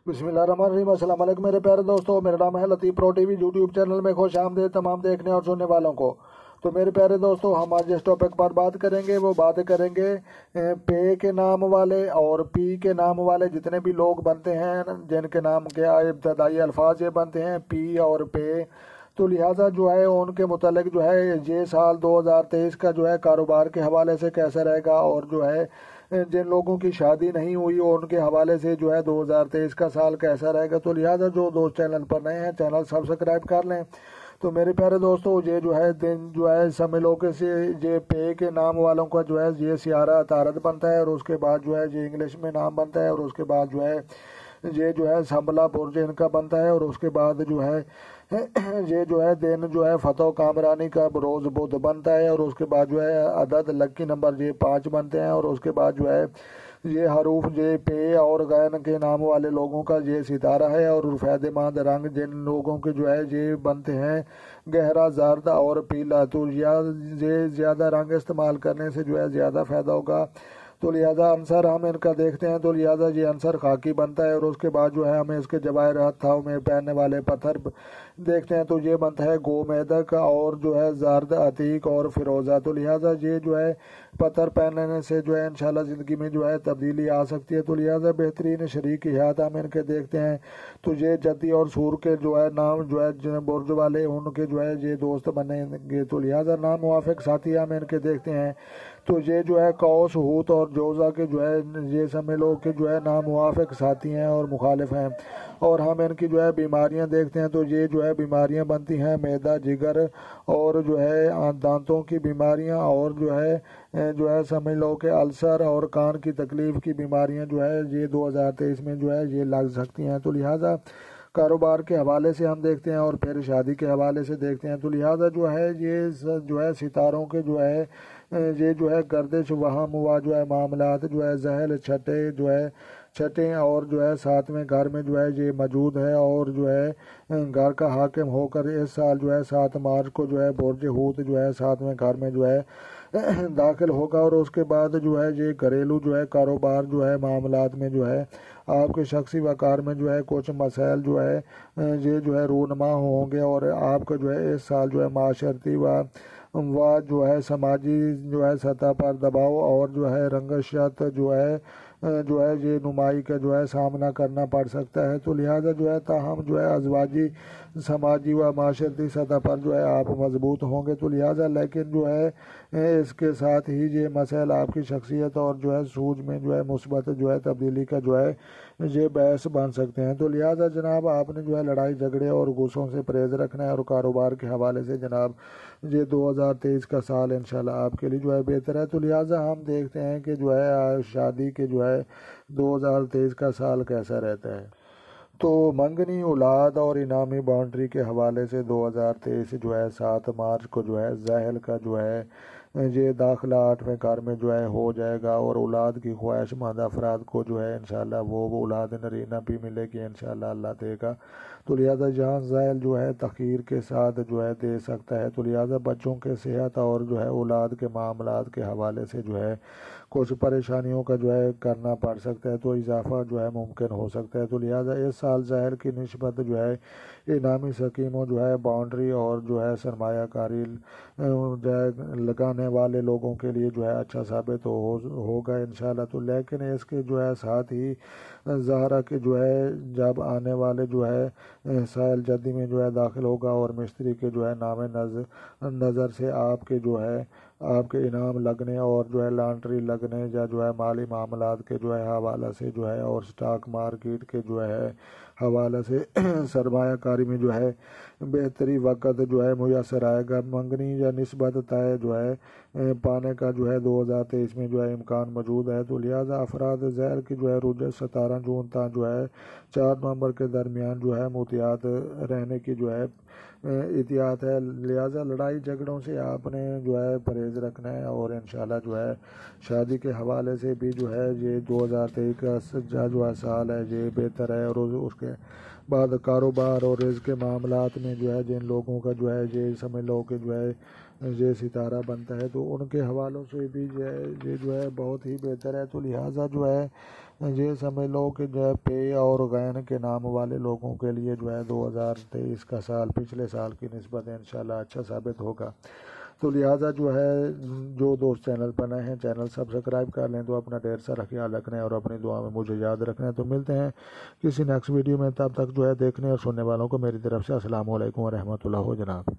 بسم اللہ الرحمن الرحیم۔ السلام علیکم میرے پیارے دوستوں، میرا نام ہے لطیف پرو ٹی وی یوٹیوب چینل میں خوش آمدید تمام دیکھنے اور سننے والوں کو۔ تو میرے پیارے دوستوں، ہم آج جس ٹاپک پر بات کریں گے وہ بات کریں گے پے کے نام والے اور پی کے نام والے جتنے بھی لوگ بنتے ہیں، جن کے نام کے ابتدائی الفاظ یہ بنتے ہیں پی اور پے، تو لہٰذا جو ہے ان کے متعلق جو ہے یہ سال 2023 کا جو ہے کاروبار کے حوالے سے کیسا رہے گا، اور جو ہے جن لوگوں کی شادی نہیں ہوئی ان کے حوالے سے جو ہے 2023 کا سال کیسا رہے گا۔ تو لہٰذا جو دوست چینل پر نئے ہیں چینل سبسکرائب کر لیں۔ تو میرے پیارے دوستوں، یہ جو ہے دن جو ہے سمجھو کہ سے یہ پے کے نام والوں کا جو ہے یہ سیارہ عطارد بنتا ہے، اور اس کے بعد جو ہے یہ انگلش میں نام بنتا ہے، اور اس کے بعد جو ہے یہ جو ہے سنبلا برج ان کا بنتا ہے، اور اس کے بعد جو ہے یہ جو ہے دن جو ہے فتح کامرانی کا روز بدھ بنتا ہے، اور اس کے بعد جو ہے عدد لکی نمبر یہ 5 بنتے ہیں، اور اس کے بعد جو ہے یہ حروف یہ پے اور غین کے نام والے لوگوں کا یہ ستارہ ہے، اور سفید ماند رنگ جن لوگوں کے جو ہے یہ بنتے ہیں گہرا زرد اور پیلا، تو یہ زیادہ رنگ استعمال کرنے سے جو ہے زیادہ فائدہ ہوگا۔ تو لہٰذا عنصر ہم ان کا دیکھتے ہیں، تو لہٰذا یہ عنصر خاکی بنتا ہے، اور اس کے بعد جو ہے ہمیں اس کے جواہرات تھاؤ میں پہننے والے پتھر دیکھتے ہیں، تو یہ بنتا ہے گو میدک اور جو ہے زرد عتیق اور فیروزہ۔ تو لہٰذا یہ جو ہے پتھر پہننے سے جو ہے انشاءاللہ زندگی میں جو ہے تبدیلی آ سکتی ہے، تو لہٰذا بہترین شریک حیات ہم ان کے دیکھتے ہیں۔ تو یہ جدی اور سور کے جو ہے نام جو ہے برج والے ان کے جو ہے یہ دوست بنیں گے، تو لہٰذا نام موافق ساتھی ہم ان کے دیکھتے ہیں۔ تو یہ جو ہے قوس ہوت اور جوزہ کے جو ہے یہ سمجھ لو کہ جو ہے ناموافق ساتھی ہیں اور مخالف ہیں، اور ہم ان کی جو ہے بیماریاں دیکھتے ہیں، تو یہ جو ہے بیماریاں بنتی ہیں معدہ، جگر اور جو ہے دانتوں کی بیماریاں، اور جو ہے سمجھ لو کہ السر اور کان کی تکلیف کی بیماریاں جو ہے یہ 2023 میں جو ہے یہ لگ سکتی ہیں۔ تو لہٰذا کاروبار کے حوالے سے ہم دیکھتے ہیں، اور پھر شادی کے حوالے سے دیکھتے ہیں، تو لہٰذا جو ہے یہ جو ہے ستاروں کے جو ہے یہ جو ہے گردش وہاں ہوا جو ہے معاملات جو ہے ذہل چھٹیں اور جو ہے 7ویں گھر میں جو ہے یہ موجود ہے، اور جو ہے گھر کا حاکم ہو کر اس سال جو ہے 7 مارچ کو جو ہے برج ہوت جو ہے 7ویں گھر میں جو ہے داخل ہوگا، اور اس کے بعد جو ہے یہ گھریلو جو ہے کاروبار جو ہے معاملات میں جو ہے آپ کے شخصی وقار میں جو ہے کچھ مسائل جو ہے یہ جو ہے رونما ہوں گے، اور آپ کا جو ہے اس سال جو ہے معاشرتی و جو ہے سماجی جو ہے سطح پر دباؤ اور جو ہے رنگشت جو ہے یہ نمائی کا جو ہے سامنا کرنا پڑ سکتا ہے۔ تو لہٰذا جو ہے تاہم جو ہے ازواجی سماجی و معاشرتی سطح پر جو ہے آپ مضبوط ہوں گے، تو لہٰذا لیکن جو ہے اس کے ساتھ ہی یہ مسائل آپ کی شخصیت اور جو ہے سوچ میں جو ہے مثبت جو ہے تبدیلی کا جو ہے یہ باعث بن سکتے ہیں۔ تو لہٰذا جناب آپ نے جو ہے لڑائی جھگڑے اور غصوں سے پرہیز رکھنا ہے، اور کاروبار کے حوالے سے جناب یہ 2023 کا سال انشاءاللہ آپ کے لیے جو ہے بہتر ہے۔ تو لہٰذا ہم دیکھتے ہیں کہ جو ہے شادی کے جو ہے 2023 کا سال کیسا رہتا ہے۔ تو منگنی اولاد اور انعامی باؤنڈری کے حوالے سے 2023 جو ہے 7 مارچ کو جو ہے ذہل کا جو ہے یہ داخلہ 8ویں گھر میں جو ہے ہو جائے گا، اور اولاد کی خواہش مند افراد کو جو ہے انشاءاللہ وہ اولاد نرینہ بھی ملے گی انشاءاللہ اللہ دے گا۔ تو لہٰذا جہاں ذیل جو ہے تخیر کے ساتھ جو ہے دے سکتا ہے، تو لہٰذا بچوں کے صحت اور جو ہے اولاد کے معاملات کے حوالے سے جو ہے کچھ پریشانیوں کا جو ہے کرنا پڑ سکتا ہے، تو اضافہ جو ہے ممکن ہو سکتا ہے۔ تو لہٰذا اس سال ظاہر کی نسبت جو ہے انعامی سکیموں جو ہے باؤنڈری اور جو ہے سرمایہ کاری جو ہے لگانے والے لوگوں کے لیے جو ہے اچھا ثابت ہوگا انشاءاللہ۔ تو لیکن اس کے جو ہے ساتھ ہی زہرہ کے جو ہے جب آنے والے جو ہے سائل جدی میں جو ہے داخل ہوگا، اور مستری کے جو ہے نام نظر سے آپ کے جو ہے آپ کے انعام لگنے اور جو ہے لانٹری لگنے یا جو ہے مالی معاملات کے جو ہے حوالہ سے جو ہے اور سٹاک مارکیٹ کے جو ہے حوالہ سے سرمایہ کاری میں جو ہے بہتری وقت جو ہے میسر آئے گا۔ منگنی یا نسبت طے جو ہے پانے کا جو ہے 2023 میں جو ہے امکان موجود ہے، تو لہٰذا افراد ذیل کی جو ہے رجحت 17 جون تک جو ہے 4 نومبر کے درمیان جو ہے محتاط رہنے کی جو ہے احتیاط ہے۔ لہٰذا لڑائی جھگڑوں سے آپ نے جو ہے پرہیز رکھنا ہے، اور انشاءاللہ جو ہے شادی کے حوالے سے بھی جو ہے یہ 2023 کا جو ہے سال ہے یہ بہتر ہے، اور اس کے بعد کاروبار اور رزق کے معاملات میں جو ہے جن لوگوں کا جو ہے یہ سمجھ لو کہ جو ہے یہ ستارہ بنتا ہے، تو ان کے حوالوں سے بھی جو ہے یہ جو ہے بہت ہی بہتر ہے۔ تو لہٰذا جو ہے یہ سمجھ لو کہ جو ہے پے اور غین کے نام والے لوگوں کے لیے جو ہے 2023 کا سال پچھلے سال کی نسبت انشاءاللہ اچھا ثابت ہوگا۔ تو لہٰذا جو ہے جو دوست چینل پر نئے ہیں چینل سبسکرائب کر لیں، تو اپنا ڈھیر سارا خیال رکھنا ہے اور اپنی دعا میں مجھے یاد رکھنا ہے۔ تو ملتے ہیں کسی نیکسٹ ویڈیو میں، تب تک جو ہے دیکھنے اور سننے والوں کو میری طرف سے السلام علیکم ورحمۃ اللہ جناب۔